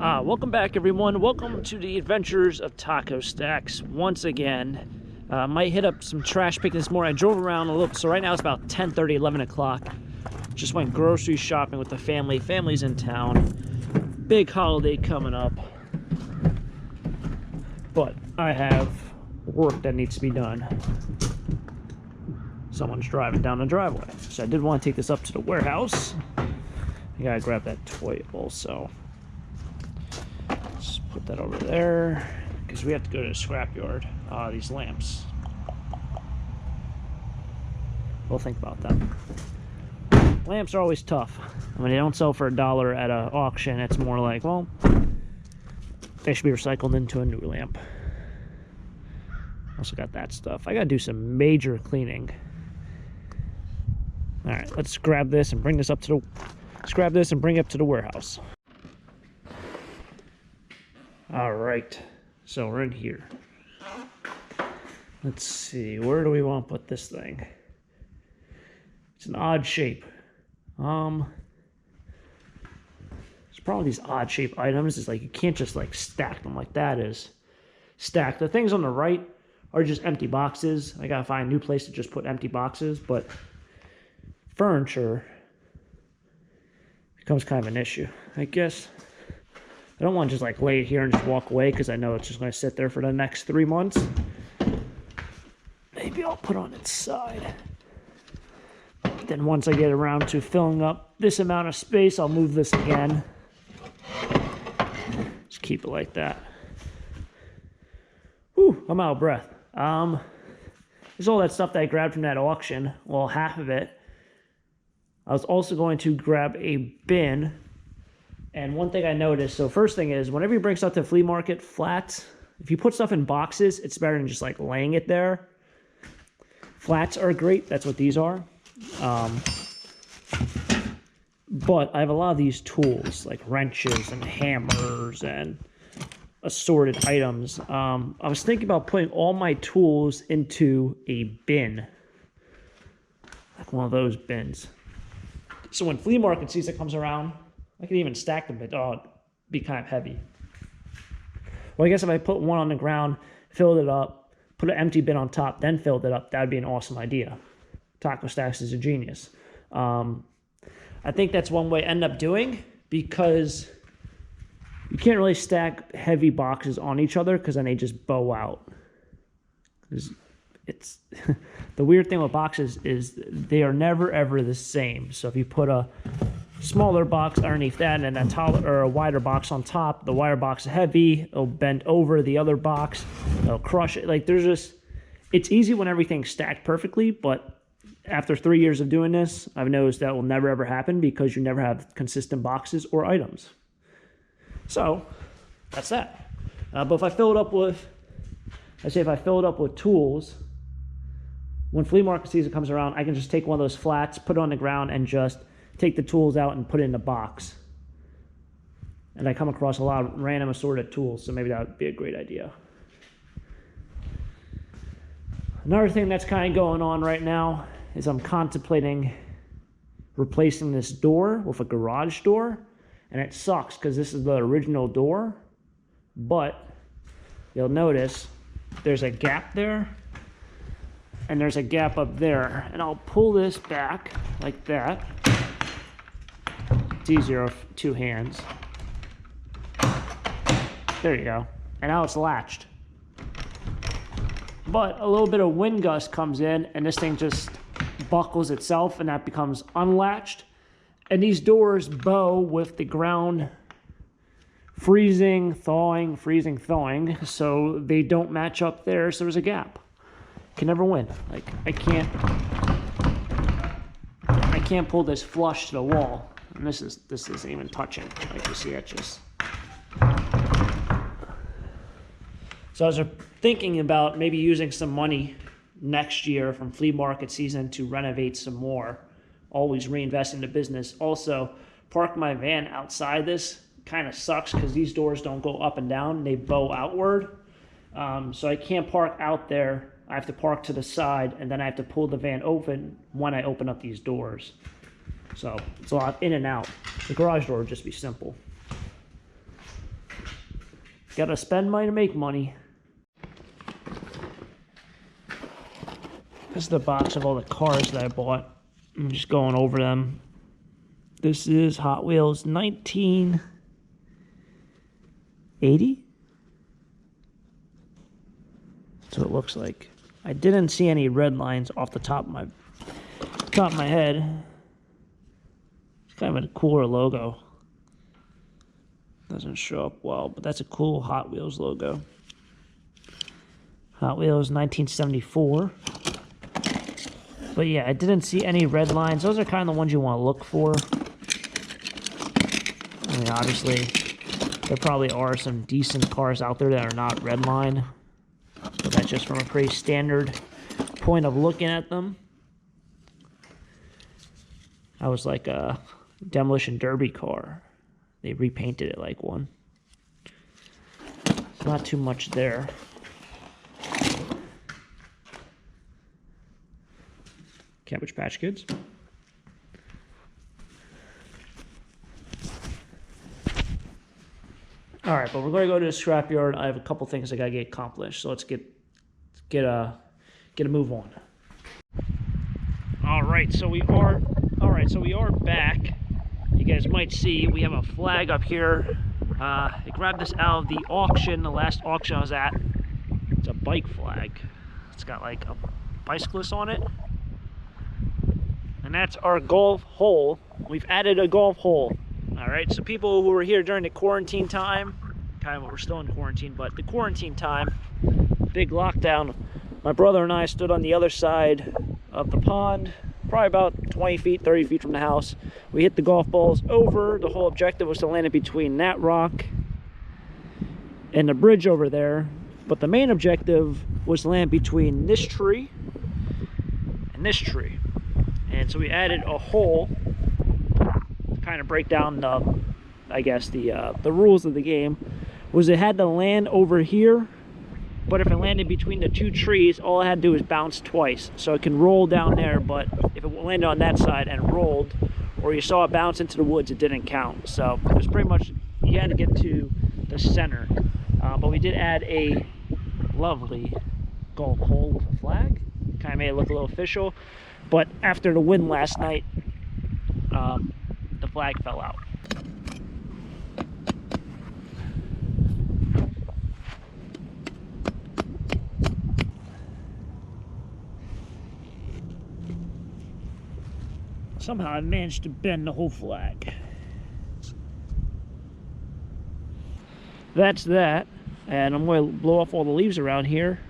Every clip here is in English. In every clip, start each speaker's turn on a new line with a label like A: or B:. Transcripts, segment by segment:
A: Welcome back, everyone. Welcome to the adventures of Taco Stacks once again. Might hit up some trash picking this morning. I drove around a little, so right now it's about 10:30, 11 o'clock. Just went grocery shopping with the family. Family's in town. Big holiday coming up. But I have work that needs to be done. Someone's driving down the driveway. So I did want to take this up to the warehouse. I gotta grab that toy also. Let's put that over there because we have to go to the scrapyard. These lamps. We'll think about that. Lamps are always tough. I mean, they don't sell for $1 at an auction. It's more like, well, they should be recycled into a new lamp. Also got that stuff. I gotta do some major cleaning. All right, let's grab this and bring this up to the. Let's grab this and bring it up to the warehouse. All right, so we're in here. Let's see, where do we want to put this thing? It's an odd shape. There's probably these odd shaped items. It's like you can't just like stack them like that is stacked. The things on the right are just empty boxes. I gotta find a new place to just put empty boxes, but furniture becomes kind of an issue. I guess I don't want to just like lay it here and just walk away because I know it's just going to sit there for the next 3 months. Maybe I'll put on its side. Then once I get around to filling up this amount of space, I'll move this again. Just keep it like that. Whew, I'm out of breath. There's all that stuff that I grabbed from that auction. Well, half of it. I was also going to grab a bin. And one thing I noticed, so first thing is, whenever you bring stuff to the flea market, flats, if you put stuff in boxes, it's better than just like laying it there. Flats are great. That's what these are. But I have a lot of these tools, like wrenches and hammers and assorted items. I was thinking about putting all my tools into a bin. Like one of those bins. So when flea market season comes around, I can even stack them, but it'd be kind of heavy. Well, I guess if I put one on the ground, filled it up, put an empty bin on top, then filled it up, that'd be an awesome idea. Taco Stacks is a genius. I think that's one way I end up doing because you can't really stack heavy boxes on each other because then they just bow out. It's the weird thing with boxes is they are never ever the same. So if you put a smaller box underneath that and then a wider box on top, the wider box is heavy, it'll bend over the other box, it'll crush it. Like there's just, it's easy when everything's stacked perfectly, but after 3 years of doing this, I've noticed that will never ever happen because you never have consistent boxes or items. So that's that. But if I fill it up with, if I fill it up with tools, when flea market season comes around, I can just take one of those flats, put it on the ground, and just take the tools out and put it in the box. And I come across a lot of random assorted tools, so maybe that would be a great idea. Another thing that's kind of going on right now is I'm contemplating replacing this door with a garage door. And it sucks because this is the original door, but you'll notice there's a gap there and there's a gap up there. And I'll pull this back like that. It's easier with 2 hands. There you go. And now it's latched. But a little bit of wind gust comes in and this thing just buckles itself and that becomes unlatched. And these doors bow with the ground freezing, thawing, freezing, thawing. So they don't match up there, so there's a gap. Can never win. Like I can't pull this flush to the wall. And this isn't even touching. Like you see, it just. So I was thinking about maybe using some money next year from flea market season to renovate some more. Always reinvest in the business. Also, park my van outside this kind of sucks because these doors don't go up and down. They bow outward. So I can't park out there. I have to park to the side, and then I have to pull the van open when I open up these doors. So it's a lot in and out. The garage door would just be simple. Gotta spend money to make money. This is the box of all the cars that I bought. I'm just going over them. This is Hot Wheels 1980. That's what it looks like. I didn't see any red lines off the top of my head. It's kind of a cooler logo. Doesn't show up well, but that's a cool Hot Wheels logo. Hot Wheels 1974. But yeah, I didn't see any red lines. Those are kind of the ones you want to look for. I mean, obviously, there probably are some decent cars out there that are not redline. But that's just from a pretty standard point of looking at them. I was like a Demolition Derby car. They repainted it like one. Not too much there. Cabbage Patch Kids. All right, but we're going to go to the scrapyard. I have a couple things I got to get accomplished, so let's get a move on. All right, so we are back. You guys might see we have a flag up here. I grabbed this out of the auction, the last auction I was at. It's a bike flag. It's got like a bicyclist on it. And that's our golf hole. We've added a golf hole. All right, so people who were here during the quarantine time, kind of, we're still in quarantine, but the quarantine time, big lockdown, my brother and I stood on the other side of the pond, probably about 20 feet, 30 feet from the house. We hit the golf balls over. The whole objective was to land it between that rock and the bridge over there. But the main objective was to land between this tree and this tree. And so we added a hole to kind of break down the, I guess, the rules of the game. Was it had to land over here, but if it landed between the two trees, all it had to do was bounce twice. So it can roll down there, but if it landed on that side and rolled, or you saw it bounce into the woods, it didn't count. So it was pretty much, you had to get to the center. But we did add a lovely golf hole flag. Kind of made it look a little official. But after the wind last night, the flag fell out. Somehow I managed to bend the whole flag. That's that, and I'm going to blow off all the leaves around here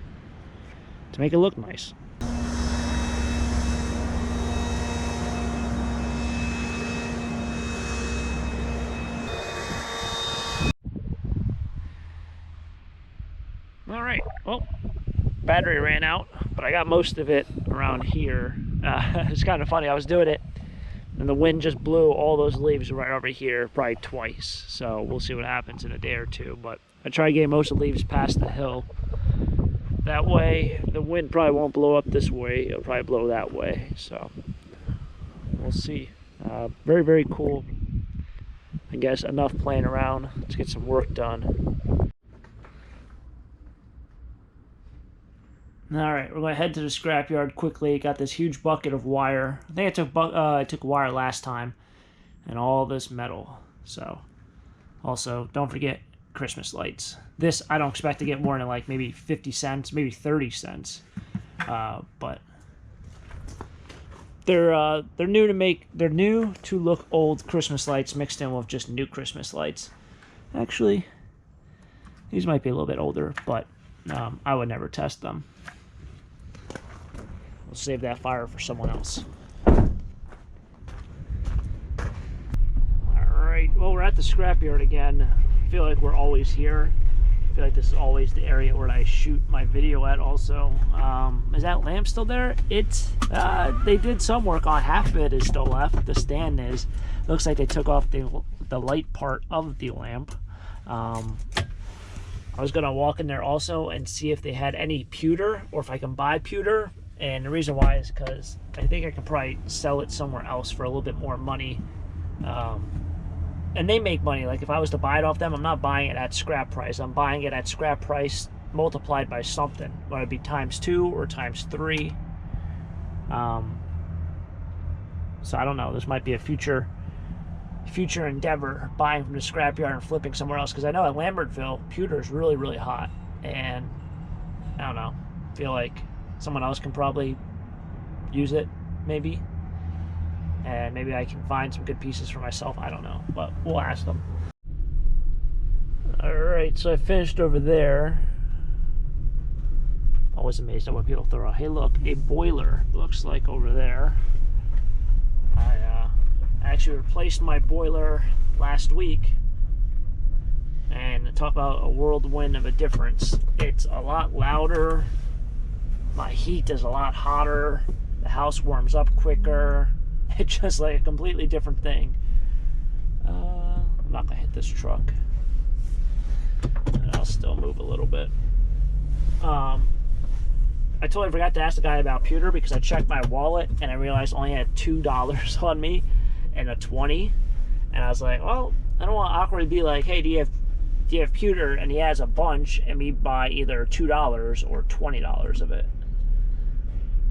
A: to make it look nice. All right, well, battery ran out, but I got most of it around here. It's kind of funny, I was doing it, and the wind just blew all those leaves right over here, probably twice. So we'll see what happens in a day or two. But I try to get most of the leaves past the hill. That way, the wind probably won't blow up this way. It'll probably blow that way. So we'll see. Very, very cool. I guess enough playing around. Let's get some work done. All right, we're going to head to the scrapyard quickly. Got this huge bucket of wire. I think I took wire last time, and all this metal. So, also, don't forget Christmas lights. This, I don't expect to get more than like maybe 50 cents, maybe 30 cents. But they're new to make. They're new to look old Christmas lights mixed in with just new Christmas lights. Actually, these might be a little bit older, but I would never test them. We'll save that fire for someone else. Alright, well, we're at the scrapyard again. I feel like we're always here. I feel like this is always the area where I shoot my video at also. Is that lamp still there? They did some work on half of it is still left. The stand is. Looks like they took off the light part of the lamp. I was going to walk in there also and see if they had any pewter or if I can buy pewter. And the reason why is because I think I could probably sell it somewhere else for a little bit more money. and they make money. Like if I was to buy it off them, I'm not buying it at scrap price. I'm buying it at scrap price multiplied by something, whether it be ×2 or ×3. So I don't know. This might be a future endeavor, buying from the scrapyard and flipping somewhere else. Because I know at Lambertville, pewter is really, really hot, and I don't know. I feel like someone else can probably use it, maybe. And maybe I can find some good pieces for myself. I don't know, but we'll ask them. Alright, so I finished over there. Always amazed at what people throw out. Hey, look, a boiler. Looks like over there. I actually replaced my boiler last week. And to talk about a whirlwind of a difference. It's a lot louder. My heat is a lot hotter. The house warms up quicker. It's just like a completely different thing. I'm not gonna hit this truck. And I'll still move a little bit. I totally forgot to ask the guy about pewter because I checked my wallet and I realized I only had $2 on me and a 20. And I was like, well, I don't want to awkwardly be like, hey, do you have pewter? And he has a bunch, and me buy either $2 or $20 of it.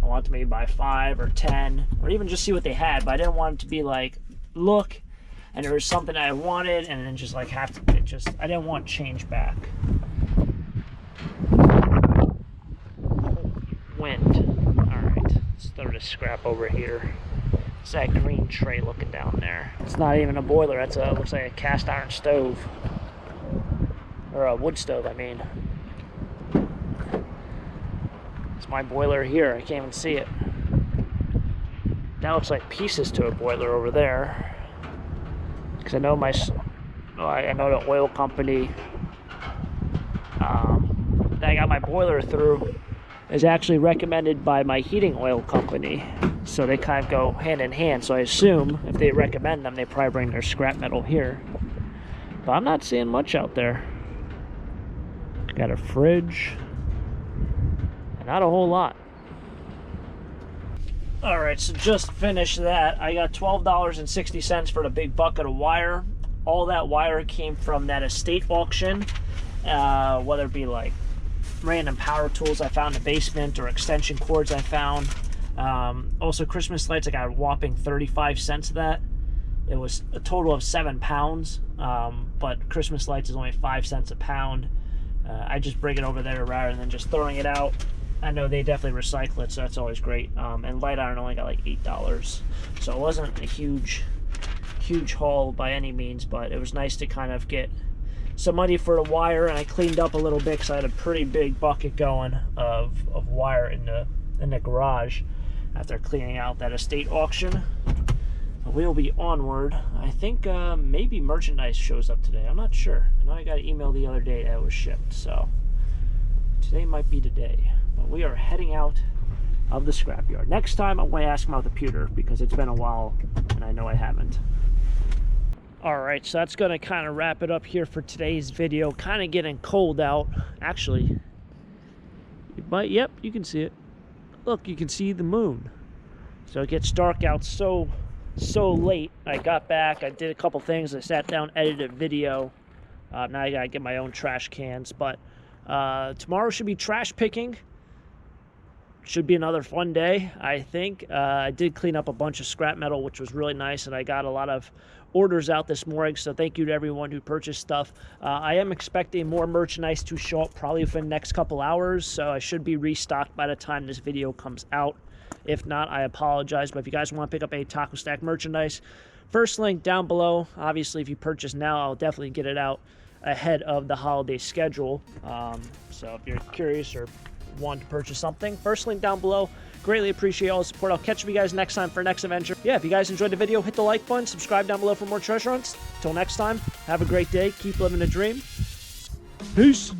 A: I want to maybe buy 5 or 10, or even just see what they had, but I didn't want it to be like, look, and there was something I wanted, and then just like I didn't want change back. Wind. Alright, let's throw this scrap over here. It's that green tray looking down there. It's not even a boiler, that's looks like a cast iron stove. Or a wood stove, I mean. My boiler here, I can't even see it. That looks like pieces to a boiler over there. Because I know I know the oil company that I got my boiler through is actually recommended by my heating oil company. So they kind of go hand in hand. So I assume if they recommend them, they probably bring their scrap metal here. But I'm not seeing much out there. Got a fridge. Not a whole lot. Alright, so just finished that. I got $12.60 for the big bucket of wire. All that wire came from that estate auction, whether it be like random power tools I found in the basement or extension cords I found. Also Christmas lights, I got a whopping 35 cents of that. It was a total of 7 pounds, but Christmas lights is only 5 cents a pound. I just bring it over there rather than just throwing it out. I know they definitely recycle it, so that's always great. And light iron only got like $8, so it wasn't a huge haul by any means, but it was nice to kind of get some money for the wire. And I cleaned up a little bit because I had a pretty big bucket going of wire in the garage after cleaning out that estate auction. But we'll be onward. I think maybe merchandise shows up today. I'm not sure. I know I got an email the other day that it was shipped, so today might be the day. But we are heading out of the scrapyard. Next time I'm going to ask about the pewter because it's been a while and I know I haven't. Alright, so that's going to kind of wrap it up here for today's video. Kind of getting cold out. Actually, yep, you can see it. Look, you can see the moon. So it gets dark out so late. I got back, I did a couple things. I sat down, edited a video. Now I gotta get my own trash cans. But tomorrow should be trash picking. Should be another fun day, I think. I did clean up a bunch of scrap metal, which was really nice, and I got a lot of orders out this morning, so thank you to everyone who purchased stuff. I am expecting more merchandise to show up probably within the next couple hours, so I should be restocked by the time this video comes out. If not, I apologize, but if you guys want to pick up any Taco Stack merchandise, first link down below. Obviously, if you purchase now, I'll definitely get it out ahead of the holiday schedule. So if you're curious or want to purchase something, first link down below. Greatly appreciate all the support. I'll catch you guys next time for next adventure. Yeah, if you guys enjoyed the video, hit the like button, subscribe down below for more treasure hunts. Till next time, have a great day, keep living the dream. Peace.